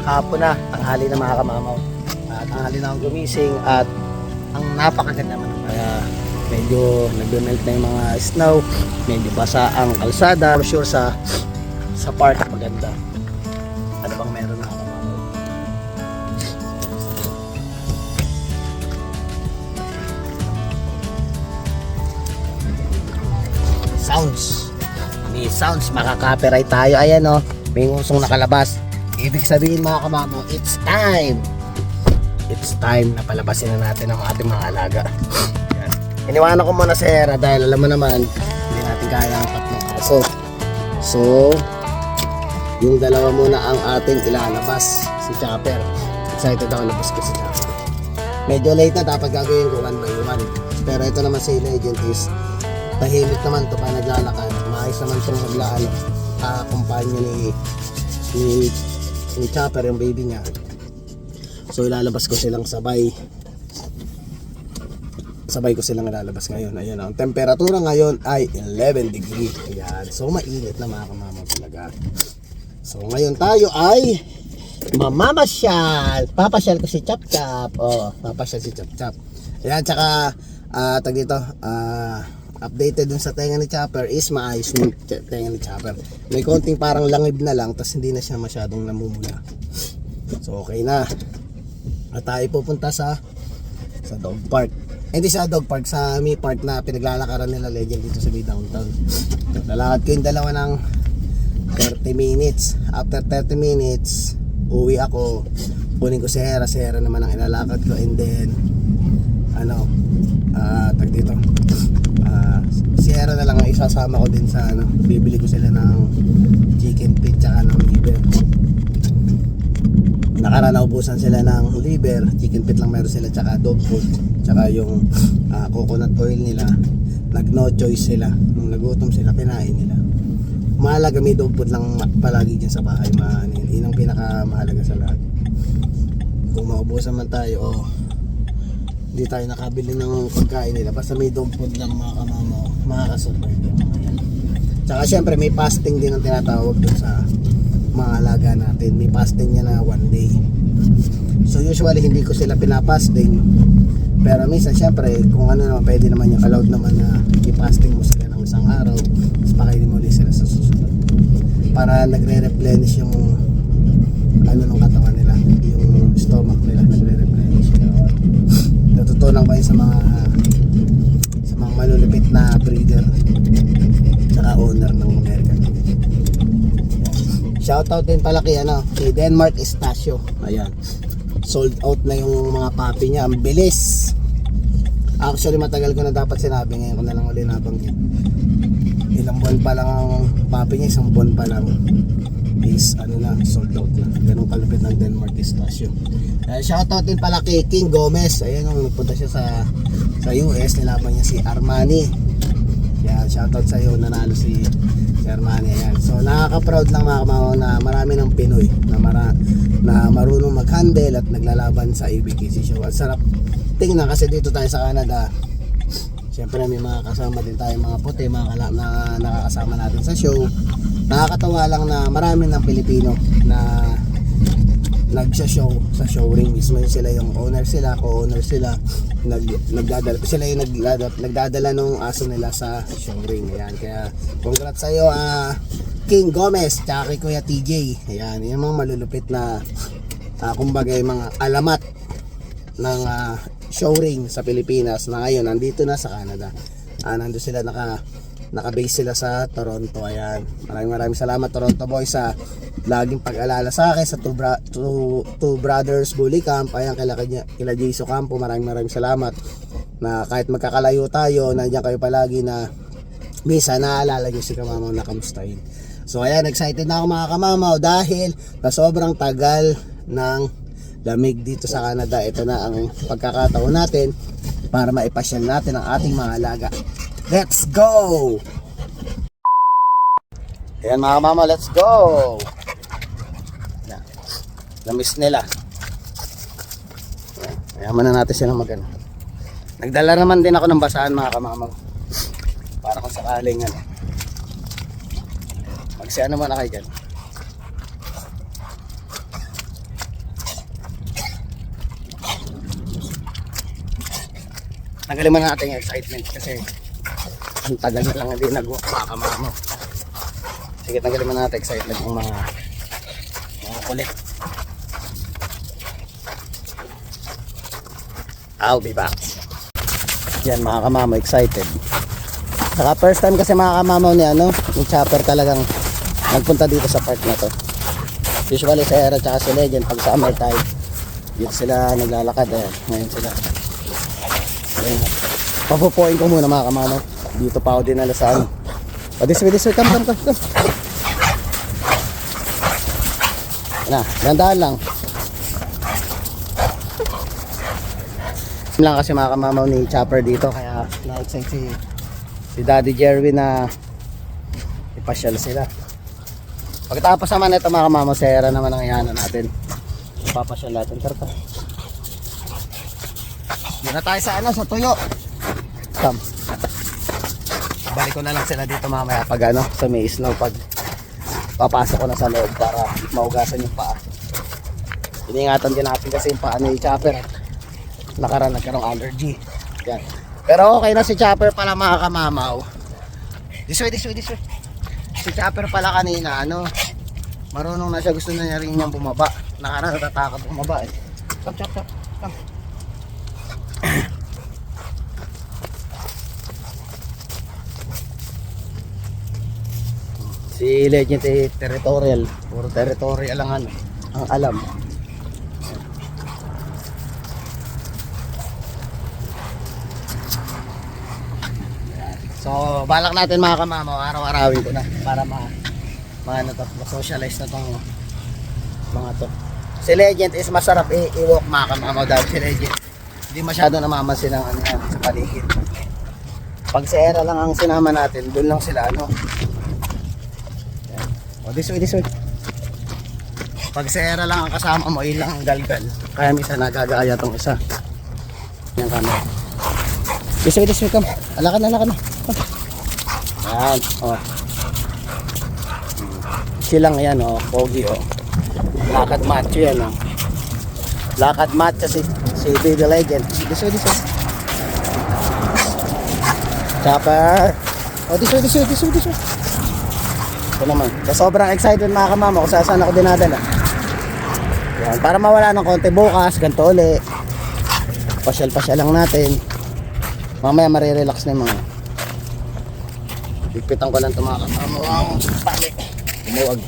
hapon na, tanghali na mga kamamaw. Tanghali na akong gumising at ang napakaganda man. Kaya medyo nag-melt na yung mga snow, medyo basa ang kalsada. For sure sa park maganda. Ano bang meron na kamamaw? Sounds. May sounds, makaka-copyright tayo. Ayan o, may ngusong nakalabas. Ibig sabihin mga kamamo, it's time. It's time na palabasin na natin ang ating mga alaga. Yan. Iniwanan ko muna si Hera dahil alam mo naman, hindi natin kaya ang tatlong aso. So, yung dalawa muna ang ating ilalabas. Si Chopper. Excited ako labas ko si Chopper. Medyo late na, dapat gagawin ko one by one. Pero ito naman si Legend is tahimik naman to pa naglalakad. Maayos naman itong maglaan. Kumpanya ni Chopper, yung baby niya. So ilalabas ko silang sabay ko silang ilalabas ngayon. Ayan, ang temperatura ngayon ay 11 degree. Ayan, so mainit na mga kamama talaga. So ngayon tayo ay mamamasyal. Papasyal ko si Chop Chop. Oh, papasyal si Chop Chop. Ayan, tsaka tag dito, updated dun sa tenga ni Chopper is maayos yung tenga ni Chopper. May konting parang langib na lang, tas hindi na siya masyadong namumula. So okay na. At tayo pupunta sa dog park. Hindi sa dog park, sa me park na pinaglalakaran nila Legend dito sa downtown. Lalakad ko yung dalawa ng 30 minutes. After 30 minutes, uwi ako. Kunin ko si Hera naman ang ilalakad ko, and then tag dito. Si Hera na lang ang isasama ko din sa bibili ko sila ng chicken feet tsaka ng liver. Nakaraan naubusan sila ng liver, chicken feet lang meron sila, tsaka dog food, tsaka yung coconut oil nila. Nag no choice sila, nung nagutom sila kinain nila. Mahalaga may dog food lang palagi dyan sa bahay, yun ang pinakamahalaga sa lahat. Kung maubusan man tayo hindi tayo nakabili ng pagkain nila, basta may dog food lang mga kamama, makakasurvive yung mga yan. Tsaka syempre may fasting din ang tinatawag dun sa mga alaga natin. May fasting niya na 1 day. So usually hindi ko sila pinapasting, pero minsan syempre kung naman pwede naman yung allowed naman na i-fasting mo sila ng isang araw, tapos pakainin mo ulit sila sa susunod para nagre-replenish yung ng katawan nila, yung stomach nila nagre-replenish. Natutunan ko yun sa mga malulupit na breeder saka owner ng American. Shoutout din pala kay Denmark Estasio. Ayan, sold out na yung mga puppy niya. Ang bilis. Actually matagal ko na dapat sinabi, ngayon ko na lang ulit nabanggit. Ilang buwan pa lang ang puppy niya, isang buwan pa lang is sold out na. Ganun kalupit ng Denmark Estasio. Shoutout din pala kay King Gomez. Ayan, nagpunta siya sa US, nilaban niya si Armani. Yan, shoutout sa iyo, nanalo si Armani. Ayan. So nakaka-proud lang mga kamao na marami ng Pinoy na marunong mag-handle at naglalaban sa ABKC show. At sarap tingnan kasi dito tayo sa Canada. Siyempre may mga kasama din tayo, mga puti, mga nakakasama natin sa show. Nakakatawa lang na marami ng Pilipino na nagsha-show sa showring mismo. Sila yung owner sila, co-owner sila, sila yung nagdadala ng aso nila sa showring. Ayan, kaya congrats sa iyo King Gomez tsaka kay Kuya TJ. Ayan, yung mga malulupit na kumbaga yung mga alamat ng showring sa Pilipinas na ngayon nandito na sa Canada. Nandito sila naka-base sila sa Toronto. Ayan, maraming salamat Toronto boys sa laging pag-alala sa akin sa two brothers bully camp. Ayan, kila Jayso Campo, maraming salamat na kahit magkakalayo tayo, nandiyan kayo palagi na minsan naalala nyo si Kamamaw na kamustahin. So ayan, excited na ako mga Kamamaw dahil na sobrang tagal ng lamig dito sa Canada. Ito na ang pagkakataon natin para maipasyal natin ang ating mga alaga. Let's go! Ayan mga Kamamaw, let's go! Namiss nila. Ayaman na natin sila Nagdala naman din ako ng basahan mga Kamamaw, para kung sakaling magsiano man na kayo dyan. Tanggalin mo na natin yung excitement kasi ang tagal na lang hindi nag-walk baka mamo. Sige, tanggalin mo na natin excitement ng mga kulit. I'll be back. Yan mga kamamo, excited. Saka first time kasi mga kamamo ni ni Chopper talagang nagpunta dito sa park na to. Usually sa Era tsaka si Legend pag summer time, dito sila naglalakad. Ngayon sila. Ayan. Papupuin ko muna mga kamamo. Dito pa ako dinala sa ano. This way, come. Na, dandahan lang. Lang kasi mga kamamaw ni Chopper dito kaya na-excite si Daddy Jerwin na ipasyal sila. Pagkatapos naman ito mga kamamaw, Sera naman ang ihanan natin. Ipapasyal natin. Tara. Doon na tayo sa sa tuyo. Come. Balik ko na lang sila dito mamaya pag sa may snow pag papasok ko na sa loob para maugasan yung paa. Iningatan din natin kasi yung paa ni Chopper. Nagkaroong allergy. Yan. Pero okay na si Chopper pala mga kamamaw. This way. Si Chopper pala kanina, marunong na siya, gusto na niya rin niyang bumaba. Natatakot bumaba eh. Come. Si Legend territorial. Puro territorial ang alam. So, balak natin mga kamamaw, araw-arawin ko na para ma-socialize na tong mga to. Si Legend is masarap i-walk mga kamamaw dahil si Legend hindi masyado namamansin ang sa paligid. Pag sa Era lang ang sinama natin, doon lang sila O, this way. Pag sa Era lang ang kasama mo, ilang ang galgal. Kaya minsan nagagaya tong isa. Yan camera. This way, come. Alakan na. Yan, silang yan, pogi, lakad macho yan, lakad macho si Baby Legend. This way. Chopper. This way. Ito naman, so, sobrang excited mga kamama kung saan ako dinadala. Yan, para mawala ng konti bukas, ganito ulit. Pasyal lang natin. Mamaya marirelax na yung mga. Pigpitan ko lang ito mga kasama. Pali. Umuwag.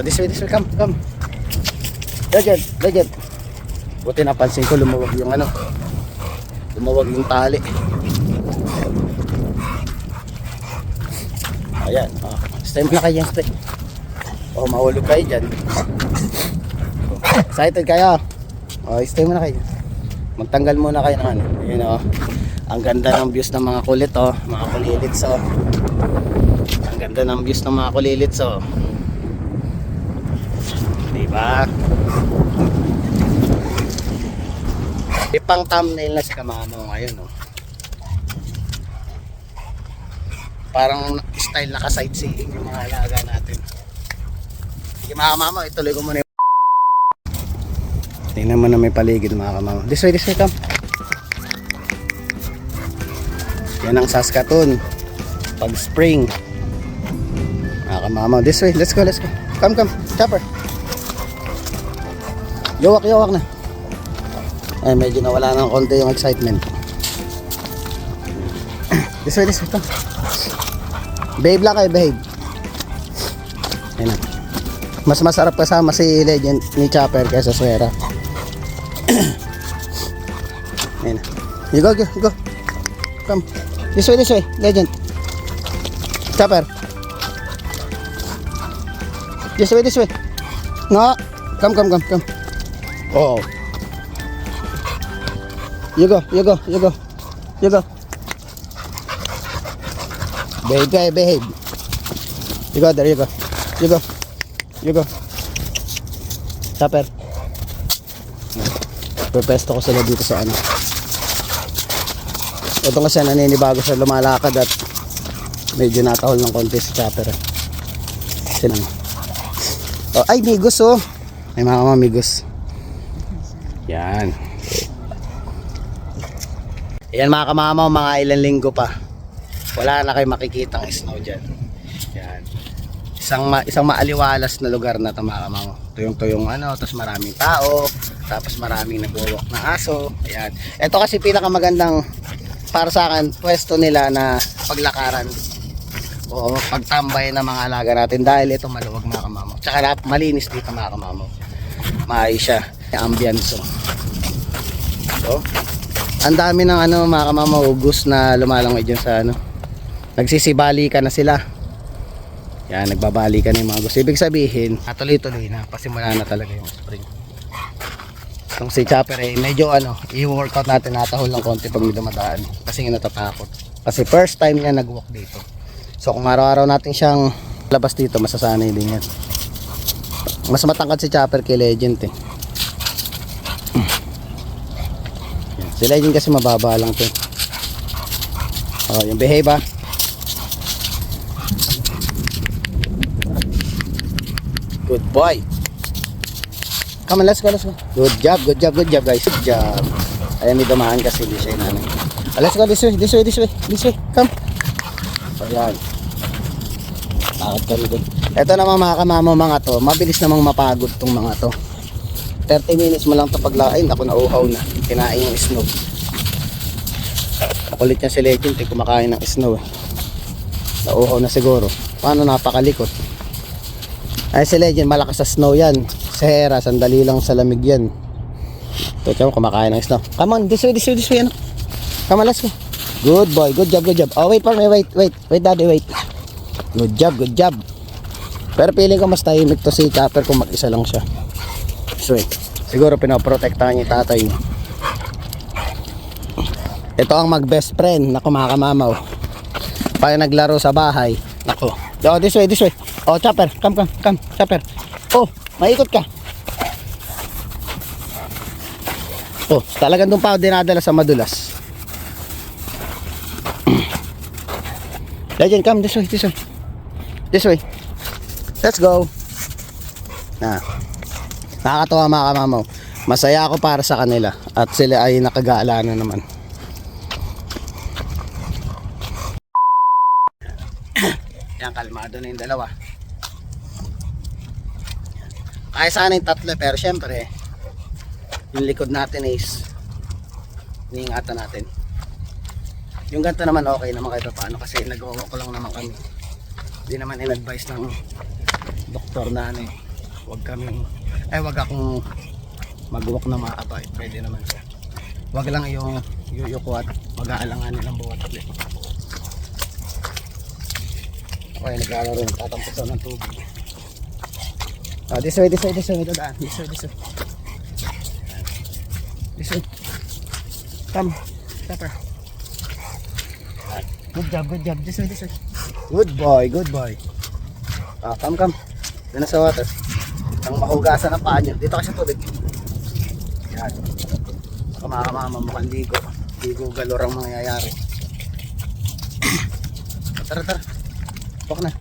This way. Come. Legend. Buti napansin ko lumuwag yung lumawag yung tali. Ayan. Stay mo na kayo. Mahulog kayo dyan. Excited kayo. Stay mo na kayo. Magtanggal muna kayo ng ang ganda ng views ng mga kulit mga kulilits ang ganda ng views ng mga kulilits diba? Ipang thumbnail na si kamamo ngayon parang style naka sightseeing yung mga alaga natin. Sige mga kamamo, ituloy ko muna yung tingnan mo na may paligid mga kamamo. This way come. Yan ang Saskatoon pag spring mga kamama. This way, let's go. Come, Chopper. Yowak na. Ay, medyo nawala ng konti yung excitement. This way, come. Behave lang kayo, behave. Ayan na. Mas masarap kasama si Legend ni Chopper kaysa Suera. Ayan na. You go. Come. This way, Legend. Chopper. This way. No. Come. Oh. You go. Behave. You go there, you go. Chopper. Pepesto ko sila dito sa Ito kasi naninibago siya lumalakad at medyo natahol ng konti si Chopper. Ay, migos Ay mga migos. Yan. Ayan mga kamamaw, mga ilang linggo pa. Wala na kayo makikitang snow dyan. Yan. Isang maaliwalas na lugar na ito mga kamamaw. Tuyong-tuyong ano, tapos maraming tao, tapos maraming nag-walk na aso. Ayan. Ito kasi pinakamagandang para sa akin, pwesto nila na paglakaran o pagtambay ng mga alaga natin dahil ito maluwag mga kamamaw. Tsaka malinis dito mga kamamaw. Maayos siya. Ambience. So, ang dami ng ano mga kamamaw, ugos na lumalangoy dyan sa ano. Nagsisibalikan na sila. Yan, nagbabalikan na yung mga ugos. Ibig sabihin, tuloy-tuloy na. Pasimula na talaga yung spring. Itong si Chopper medyo ano, i-workout natin, natahol ng konti pag may dumadaan. Kasi nga natatakot. Kasi first time niya nag-walk dito. So kung araw-araw natin siyang labas dito, masasanay din yan. Mas matangkad si Chopper kay Legend eh. Si Legend kasi mababa lang to. Oh, yung behave ah. Good boy. Come on, let's go. Good job guys. Good job. Ayan, may dumaan kasi di siya inanay. Let's go this way. Come. Ayan. Takot kami dun. Ito naman mga kamamaw mga to. Mabilis namang mapagod tong mga to. 30 minutes mo lang ito paglain. Ako nauuhaw na. Kinain yung snow. Makulit niya si Legend eh, kumakain ng snow eh. Nauuhaw na siguro. Paano napakalikot. Ay si Legend malakas sa snow yan. Si Hera sandali lang sa lamig yan. Ito siya kumakain ng snow. Come on, this way ano. Come on, let's go. Good boy, good job. Oh wait for me, wait daddy, wait. Good job. Pero feeling ko mas tahimik to si Chopper kung mag-isa lang siya. So siguro pinoprotektahan niya tatay niya. Ito ang mag-best friend na kumakamamaw. Pag naglaro sa bahay, nako. Oh, this way. Oh, Chopper, come, Chopper. Oh, maikot ka. Oh, talagang doon pa ako dinadala sa madulas. Legend, come this way. Let's go. Nakakatawa mga kamamaw. Masaya ako para sa kanila at sila ay nakagala na naman. Yan, kalmado na yung dalawa. Kaya sana yung tatlo pero syempre yung likod natin is iniingatan natin. Yung ganito naman okay naman kahit paano kasi nag-walk ko lang naman kami. Hindi naman in-advise ng doktor na ano eh. Wag akong mag-walk na mahaba. Pwede naman siya. Wag lang yung yuyuko at mag-aalanganin ng buhat. Okay, nag-aalaro rin. Tatampos ng tubig. This way. Ito daan. This way. Come. Chopper. Good job. This way. Good boy. Come. Dito na sa water. Ang mahugasan ng paa nyo. Dito ka sa tubig. Yan. Kumakamama mukhang ligo. Ligo galor ang mangyayari. Tara. Baka na.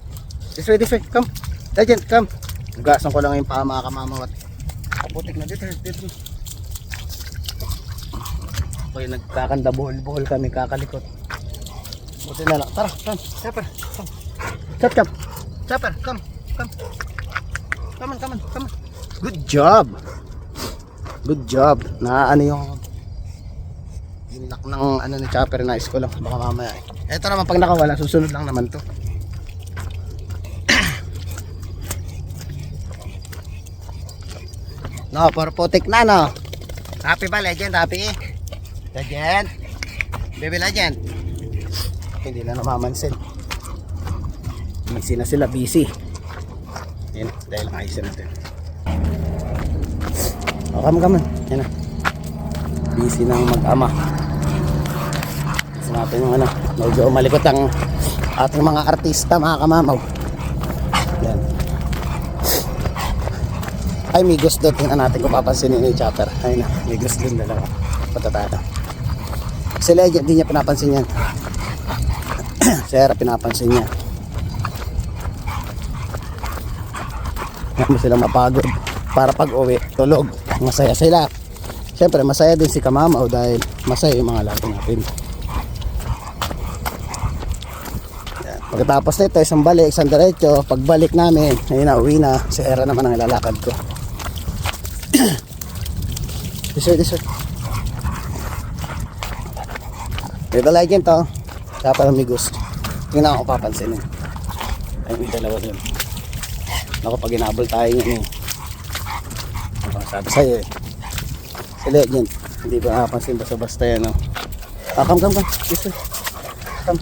This way. Come. Legend, come. Hugasan ko lang yung paa mga kamamawat. Kaputik na dito. Okay, nagkakanda buhol kami kakalikot. Buti na lang. Tara, come. Chopper. Chopper, come. Come on. Good job. Ano yung lock ng ano ni Chopper na isko lang. Baka mamaya eh. Ito naman pag nakawala, susunod lang naman to. No, for putik na no. Happy ba Legend? Happy? Legend? Baby Legend? Hindi na namamansin. Busy na sila, busy. Yan, dahil ayusin natin. Oh, come on. Yan na. Busy nang mag-ama. Kasi natin yung ano, medyo malikot ang ating mga artista, mga kamamaw. Yan. Ay, may gusto. Tingnan natin kung papansinin ni Chopper. Ay na, may gusto din dalawa. Patatata. Si Legend, hindi niya pinapansin yan. Sarah, pinapansin niya. Hindi mo sila mapagod. Para pag uwi, tulog. Masaya sila. Siyempre masaya din si Kamamaw dahil masaya yung mga alaga natin. Yan. Pagkatapos nito, isang balik, isang diretso. Pagbalik namin, ayun na, uwi na. Si Era naman ang ilalakad ko. This way. Dito legend to. Kaya parang may gusto. Yun na ako papansinin. Ay, may dalawa dun. Naku, pag inabol tayo yun eh. Ano sabi sa'yo eh. Si legend. Hindi ba nakapansin basta-basta yan, no? Ah, come. This way. Come.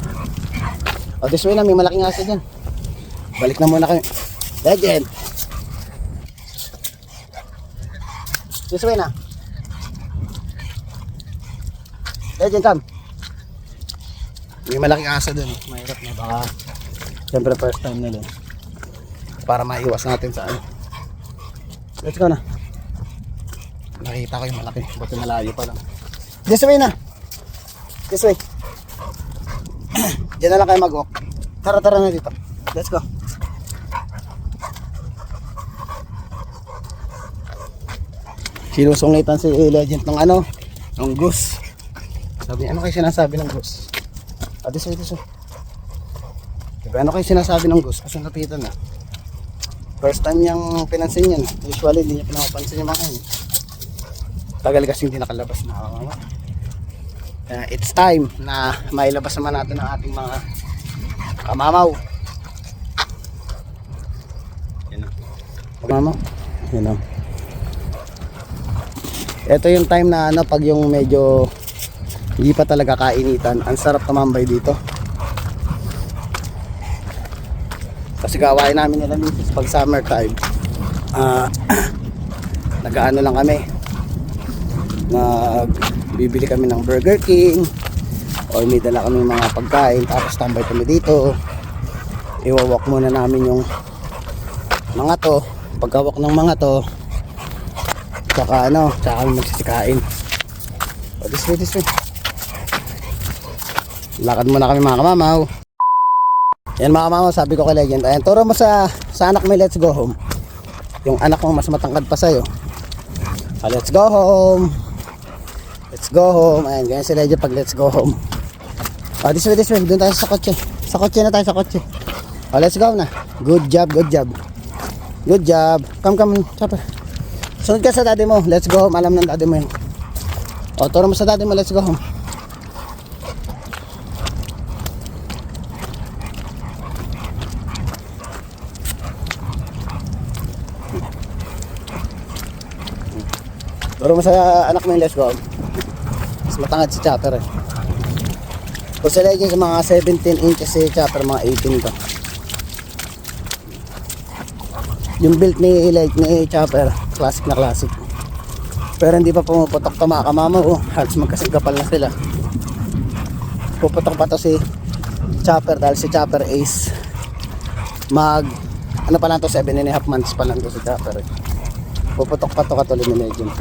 Oh, this way na. May malaking aso dyan. Balik na muna kayo. Legend. This way na. Legend, come. May malaking aso dun. Mahirap na baka. Siyempre first time na dun. Para maiwas natin sa ano. Let's go na. Nakita ko yung malaki. Buti malayo pa lang. This way na. This way. Diyan na lang kayo mag-walk. Tara na dito. Let's go. Sinusungitan si legend ng ano, ng goose. Sabi niya, ano kayo sinasabi ng goose? This way. Diba, ano kayo sinasabi ng goose? Kasi napitan na. First time niyang pinansin yan. Usually hindi niya pinapansin yung mga yan. Tagal kasi hindi nakalabas na mama. It's time na mailabas naman natin ang ating mga kamamaw. Yan o. Kamamaw. Yan o. Ito yung time na ano, pag yung medyo hindi pa talaga kainitan. Ang sarap tumambay dito. Kasi gawain namin nila dito pag summer time. Nag-ano lang kami. Bibili kami ng Burger King o may dala kami mga pagkain, tapos tambay kami dito. Iwawalk muna namin yung mga to. Pagkawalk ng mga to, tsaka kami magsisikain. This way. Lakad muna kami mga kamamaw. Yan mga kamamaw, sabi ko kay legend, ayan, turo mo sa anak mo, let's go home. Yung anak mo mas matangkad pa sa'yo. Let's go home. Let's go home. Ayan, ganyan si legend pag let's go home. This way. Doon tayo sa kotse. Sa kotse na tayo, sa kotse. Let's go na. Good job. Come, chopper. Sunod ka sa daddy mo. Let's go home. Alam ng daddy mo yun. Turo mo sa daddy mo. Let's go home. Turo mo sa anak mo yung let's go home. Mas matangad si chopper eh. Kung sa legend sa mga 17 inches si chopper, mga 18 to. Yung build ni chopper, classic na classic. Pero hindi pa pumuputok to mga kamamaw. Halos magkasagkapal na sila. Puputok pa to si chopper dahil si chopper is ano pa lang to, 7.5 months pa lang to si chopper eh. Puputok pa to katulad ni legend.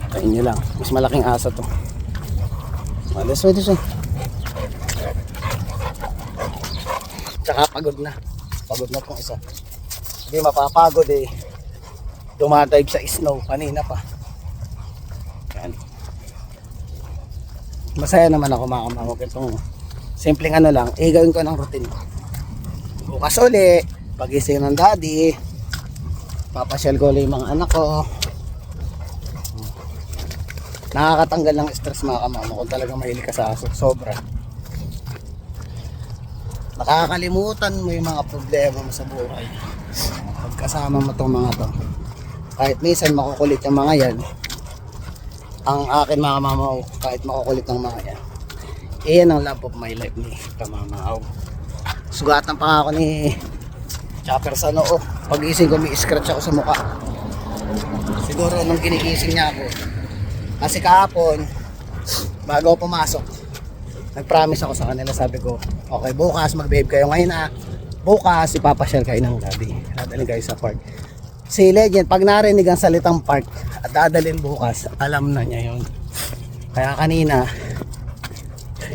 Kain nyo lang, mas malaking aso to. This way. Tsaka pagod na tong isa. Hindi mapapagod eh. Dumadive sa snow kanina pa. Yan. Masaya naman ako mga kamamag. Itong simpleng ano lang, gawin ko ng routine. Bukas uli, pagising ng daddy, papasyal ko ulit yung mga anak ko. Nakakatanggal ng stress mga kamama kung talagang mahilig ka sa aso. Sobra. Nakakalimutan mo yung mga problema mo sa buhay pagkasama mo tong mga to. Kahit minsan makukulit yung mga yan, ang akin mga kamamaw, kahit makukulit ng mga yan, iyan ang love of my life ni kamamaw. Sugatan pa ako ni chopper sa noo. Pag ising ko may scratch ako sa mukha. Siguro nung ginigising niya ako. Kasi kahapon, bago ako pumasok, nag-promise ako sa kanila, sabi ko, okay, bukas mag-behave kayo ngayon bukas ipapasyal kayo ng daddy. Dadalhin kayo sa park. Si legend, pag narinig ang salitang park at dadalhin bukas, alam na niya yun. Kaya kanina,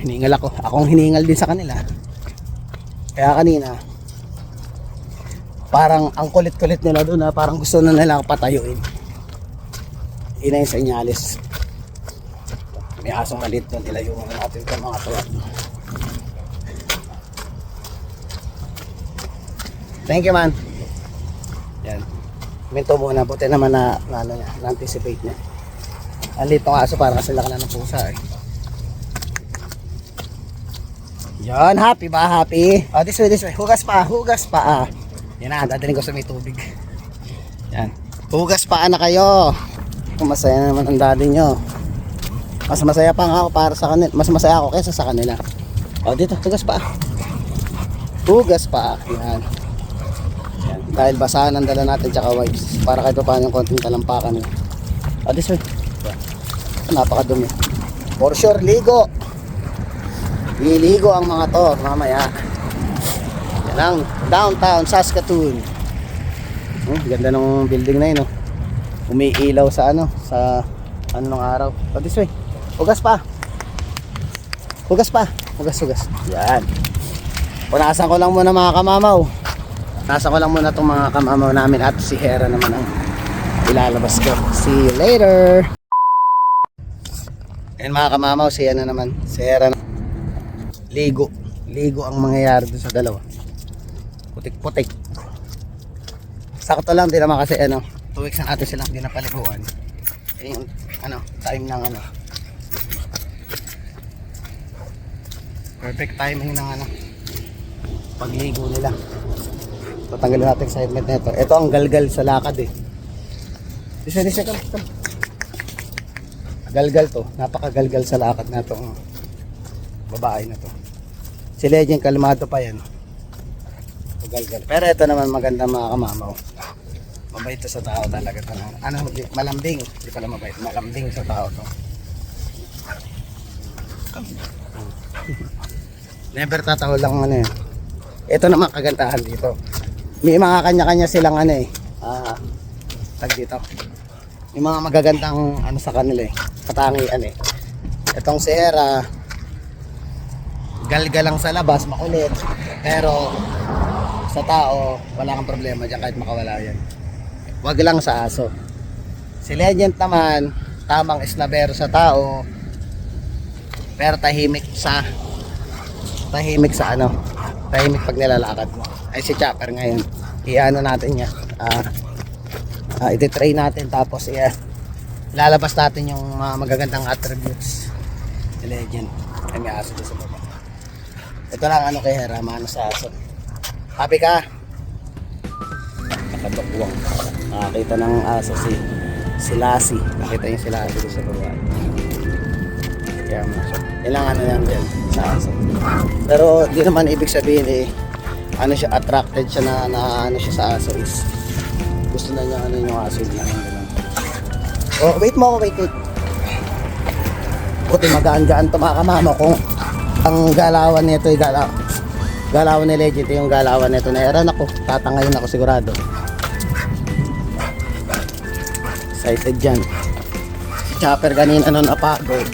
hiningal akong hiningal din sa kanila. Kaya kanina, parang ang kulit-kulit nila doon parang gusto na nila ako patayuin. Ina yung senyalis. May asong maliit doon, ilayo mo natin ito mga tuwa. Thank you, man. Yan. Minto muna, buti naman na-anticipate niya. Ang liit ng aso, parang kasi laki na ng pusa eh. Yan, happy ba? Happy? Oh, this way, this way. Hugas pa. Yan na, dadaling ko sa may tubig. Yan. Hugas pa na kayo. Kung masaya naman ang daddy nyo. Mas masaya pa nga ako para sa kanila. Mas masaya ako kaysa sa kanila. Oh, dito, hugas pa. Hugas pa. Yan. Yan. Dahil basahan ang dala natin tsaka wipes. Para kahit pa paano yung konting talampakan eh. Oh, this way. Napakadumi. For sure, ligo. Liligo ang mga to mamaya. Yan ang downtown Saskatoon. Ganda ng building na yun, no? Umiilaw sa sa ng araw. Oh, this way. Hugas pa. Hugas. Yan. Punasan ko lang muna mga kamamaw. Punasan ko lang muna itong mga kamamaw namin at si Hera naman ang ilalabas ko. See you later. Yan mga kamamaw, si Hera naman. Si Hera naman. Ligo ang mangyayari doon sa dalawa. Putik-putik. Sakto lang din naman kasi 2 weeks na natin silang dinapaliguan. Yung time ng perfect timing ng pagligo nila. Tatanggalin natin excitement nito. Ito ang galgal sa lakad eh. Isa come. Galgal to, napakagalgal sa lakad na to. Babae na to. Si Legend kalmado pa yan. Galgal. Pero ito naman maganda mga kamamaw. Mabait to sa tao talaga. Malambing. Hindi pala mabait. Malambing sa tao to. Never tatawa lang yan. Ito naman kagandahan dito. May mga kanya-kanya silang tag dito. May mga magagandang sa kanila eh. Katangian eh. Itong si Hera, galga lang sa labas, makulit. Pero sa tao, wala kang problema dyan kahit makawala yan. Wag lang sa aso. Si Legend naman, tamang esnabero sa tao, pero tahimik tahimik pag nilalakad mo. Ay si Chopper ngayon, natin niya. Iti-try natin tapos lalabas natin yung magagandang attributes ni Legend. Ay may aso doon sa baba. Ito lang kay Hera, sa aso. Happy ka? Nakatukwang. Nakakita ng aso si Lassie. Nakita yung si Lassie doon sa baba. Kaya ilang yan din sa aso. Pero di naman ibig sabihin siya, attracted siya na siya sa aso is gusto na niya yung aso niya. Oh, wait. Buti magaan-gaan to mga kamama kung ang galawan nito galawan ni Legend yung galawan nito na Hera. Ako, tatangayin ako sigurado. Excited dyan. Si Chopper kanina napagod.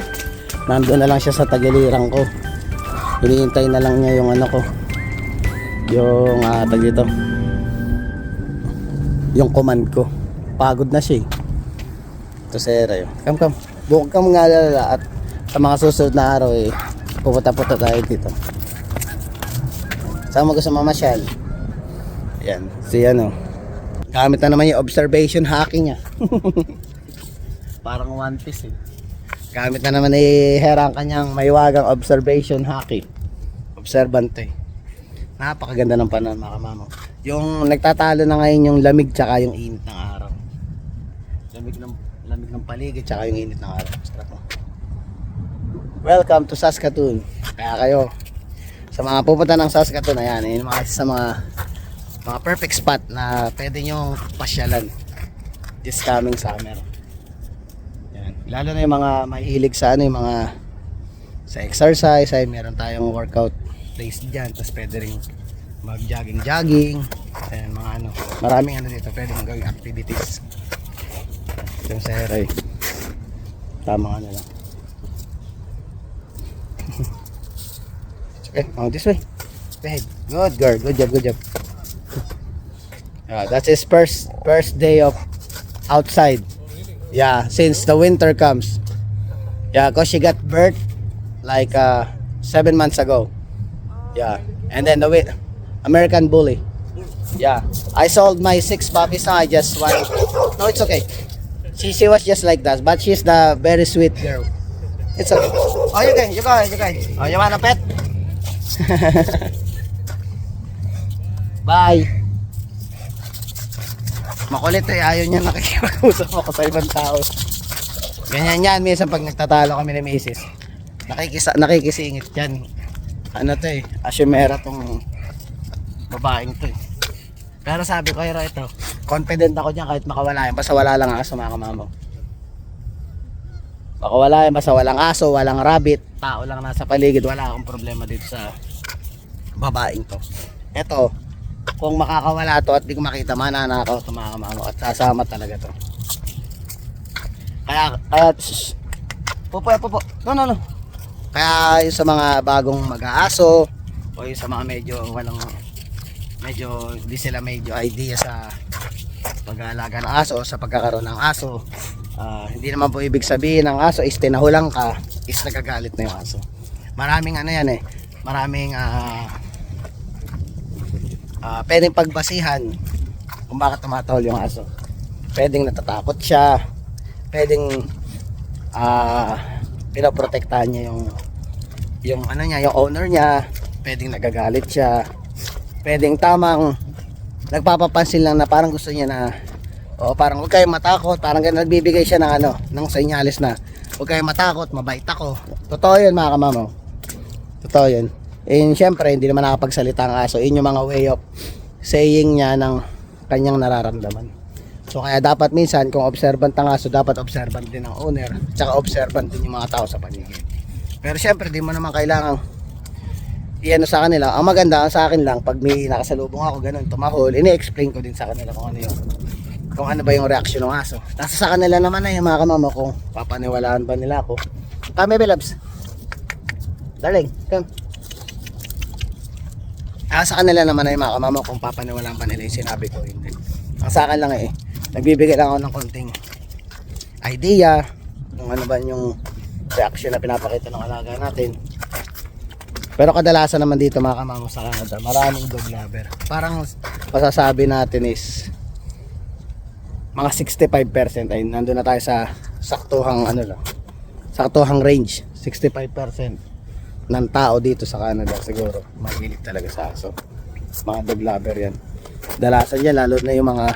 Nandun na lang siya sa tagilirang ko. Hinihintay na lang niya yung ko. Yung tag dito. Yung command ko. Pagod na siya eh. Ito si Hera yun. Come. Huwag kang ngalala at sa mga susunod na araw pupunta tayo dito. Sama ko sa mamasyal. Ayan, gamit na naman yung observation hacking niya. Parang One Piece eh. Gamit na naman Hera ang kanyang maywagang observation hacking. Observante. Napakaganda ng panahon mga kamamo. Yung nagtatalo na ngayon yung lamig tsaka yung init ng araw. Lamig ng paligid tsaka yung init ng araw. Sarap mo. Welcome to Saskatoon. Kaya kayo sa mga pupunta ng Saskatoon, yun mga sa mga perfect spot na pwede nyo pasyalan this coming summer. Yan. Lalo na yung mga mahilig sa yung mga sa exercise, meron tayong workout place diyan, tapos pwede ring mag-jogging. Ayan, mga maraming dito pwede mong gawing activities. Yung sa Hera tamang lang. Okay, this way. Go ahead. Good girl. Good job. That's his first day of outside. Yeah, since the winter comes. Yeah, cause she got birth like 7 months ago. Yeah, and then the American Bully. Yeah, I sold my 6 puppies now. I just want. No, it's okay. She was just like that, but she's the very sweet girl. It's okay. Oh, you go. Oh, you want a pet? Bye. Makulit eh, ayaw niya nakikipag-usap ako sa ibang tao. Ganyan yan, minsan pag nagtatalo kami ni Mrs. Nakikisingit yan. Ano to eh, asyumera tong babaeng to eh. Pero sabi ko, Hero, ito, confident ako dyan kahit makawala yan. Basta wala lang aso mga kamamo. Baka wala yan, basta walang aso, walang rabbit, tao lang nasa paligid, wala akong problema dito sa babaeng to. Ito, kung makakawala to at di ko makita, mananakaw ito mga kamamo at sasama talaga to. Kaya, pupo. No. Kaya yung sa mga bagong mag-aaso o yung sa mga medyo di sila medyo idea sa pag-aalaga ng aso o sa pagkakaroon ng aso, hindi naman po ibig sabihin ng aso is tinahulang ka is nagagalit na yung aso. Maraming ano yan eh, maraming pwedeng pagbasihan kung bakit tumatahol yung aso. Pwedeng natatakot siya, pwedeng pinoprotektahan niya yung ano niya, yung owner niya, pwedeng nagagalit siya, pwedeng tamang nagpapapansin lang na parang gusto niya na parang huwag kayong matakot, parang ganun, nagbibigay siya ng ano, ng senyales na huwag kayong matakot, mabait ako. Totoo yun mga kamamo, totoo yun. And syempre hindi naman nakapagsalita ang aso, yun yung mga way of saying niya ng kanyang nararamdaman. So kaya dapat minsan kung observant ang aso, dapat observant din ang owner, tsaka observant din yung mga tao sa paligid. Pero syempre di mo naman kailangan iano sa kanila. Ang maganda sa akin lang, pag may nakasalubong ako ganun, tumahol, ini-explain ko din sa kanila kung ano yun, kung ano ba yung reaction ng aso. Nasa sa kanila naman na yung mga kamamo kung papaniwalaan ba nila ako. Come baby loves, darling, come. Sa kanila naman na yung mga kamamo kung papaniwalaan pa nila yung sinabi ko, hindi. Ang sa akin lang eh, nagbibigay lang ako ng konting idea kung ano ba yung reaction na pinapakita ng alaga natin. Pero kadalasan naman dito mga kamamo sa Canada, maraming dog lover. Parang masasabi natin is mga 65% ay nandun na tayo sa saktuhang ano lang, saktuhang range. 65% ng tao dito sa Canada siguro mahilig talaga sa aso. Mga dog lover yan. Dalasan yan, lalo na yung mga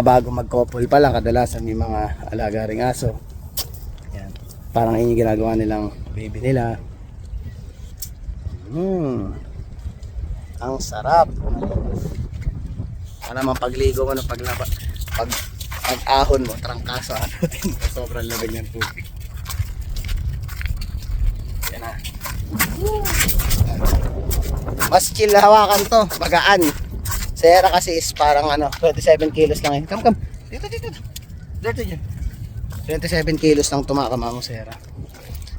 bago mag-couple pa lang, kadalasan yung mga alaga ring aso. Yan. Parang yun yung ginagawa nilang baby nila. Ang sarap. Para naman pagligo mo, pag-ahon mo, trangkaso, sobrang lamig ng tubig. Yan na. Mas chill hawakan to, magaan. Sera kasi is parang 27 kilos lang eh. Come. Dito. Dito dyan. 27 kilos lang tumakamamo Sera.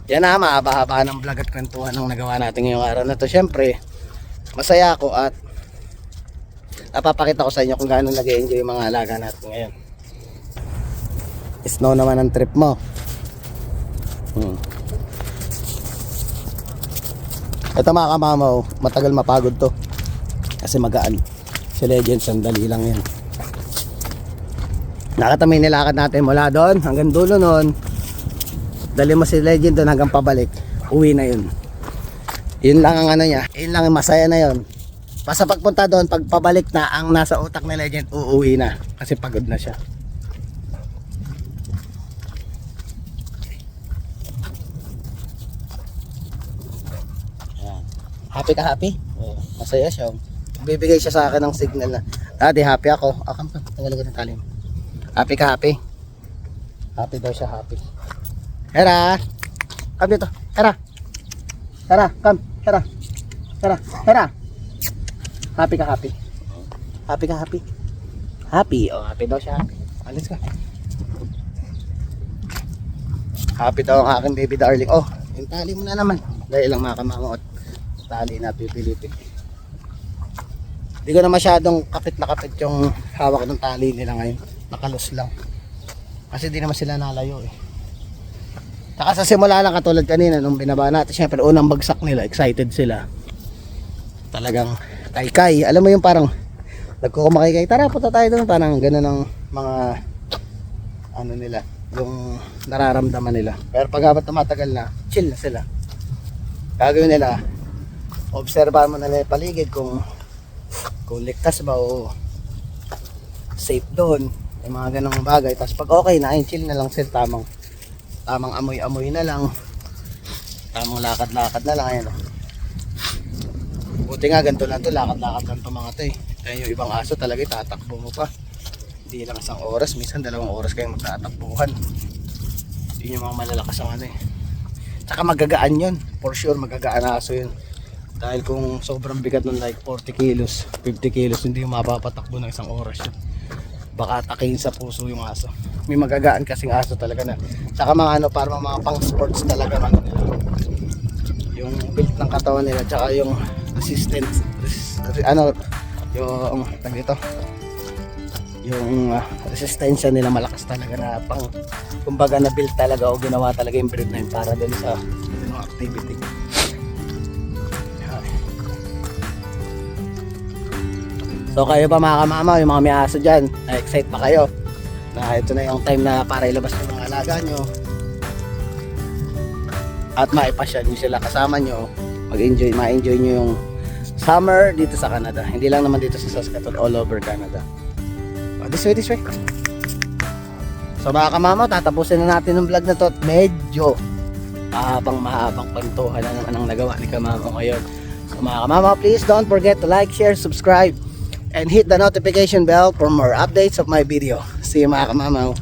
Yan na, mahaba-haba ng vlog at kwentuhan ng nagawa natin ngayong araw na to. Siyempre, masaya ako at napapakita ko sa inyo kung gaano nag-enjoy yung mga alaga natin ngayon. Snow naman ang trip mo. Ito mga kamamaw, matagal mapagod to kasi magaan. Si Legend, sandali lang yan. Nakatamay nilakad natin mula doon hanggang dulo noon. Dali mo si Legend doon hanggang pabalik, uwi na yun. Yun lang ang ano niya, yun lang ang masaya na yun. Basta pagpunta doon, pag pabalik na, ang nasa utak ni Legend, uuwi na kasi pagod na siya. Happy ka happy? Masaya siya. Bibigay siya sa akin ng signal na, Daddy, happy ako. Tanggalin ko ng talim. Happy ka happy? Happy daw siya, happy. Hera! Come dito. Hera! Hera, come. Hera! Happy ka happy? Happy ka happy? Happy. Oh, happy daw siya, happy. Alis ka. Happy daw ang aking baby darling. Oh, yung tali mo na naman. Dahil lang mga kamamot. Tali na pipilipin. Hindi ko na masyadong kapit na kapit yung hawak ng tali nila ngayon. Nakalos lang. Kasi di naman sila nalayo eh. Saka sa simula lang katulad kanina nung binaba natin, syempre unang bagsak nila, excited sila. Talagang kay-kay. Alam mo yung parang nagkukumakay-kay, tara punta tayo doon. Parang gano'n ang mga ano nila, yung nararamdaman nila. Pero pag habang tumatagal na, chill na sila. Gagawin nila, obserbahan mo na nila yung paligid kung ligtas ba o safe doon. Yung mga ganong bagay. Tapos pag okay na, ayun, chill na lang sila. Tamang amoy-amoy na lang. Tamang lakad-lakad na lang. Ayun, buti nga ganito lang to, lakad-lakad lang to mga to eh. Ayun, yung ibang aso talaga tatakbo mo pa. Hindi lang isang oras, minsan 2 oras kayong magtatakbuhan. Yun yung mga malalakas ang ano eh. Tsaka magagaan yun, for sure magagaan na aso yun. Dahil kung sobrang bigat nun like 40 kilos, 50 kilos, hindi yung mapapatakbo ng 1 oras yun. Baka atakin sa puso yung aso. May magagaan kasing aso talaga na. Tsaka mga ano, parang mga pang sports talaga ano nila. Yung build ng katawan nila, tsaka yung resistance, yung dito, yung resistensya nila malakas talaga na pang, kumbaga na build talaga o ginawa talaga yung breed na yun para dun sa activity. So kayo pa mga kamama, yung mga may aso dyan, na-excite pa kayo na ito na yung time na para ilabas yung mga alaga nyo at maipasyal nyo sila kasama nyo, ma-enjoy nyo yung summer dito sa Canada. Hindi lang naman dito sa Saskatoon, all over Canada. This way. So mga kamama, tatapusin na natin yung vlog na to. Medyo mahabang kwentuhan na naman ang nagawa ni kamama ngayon. So mga kamama, please don't forget to like, share, subscribe and hit the notification bell for more updates of my video. See you mga kamama.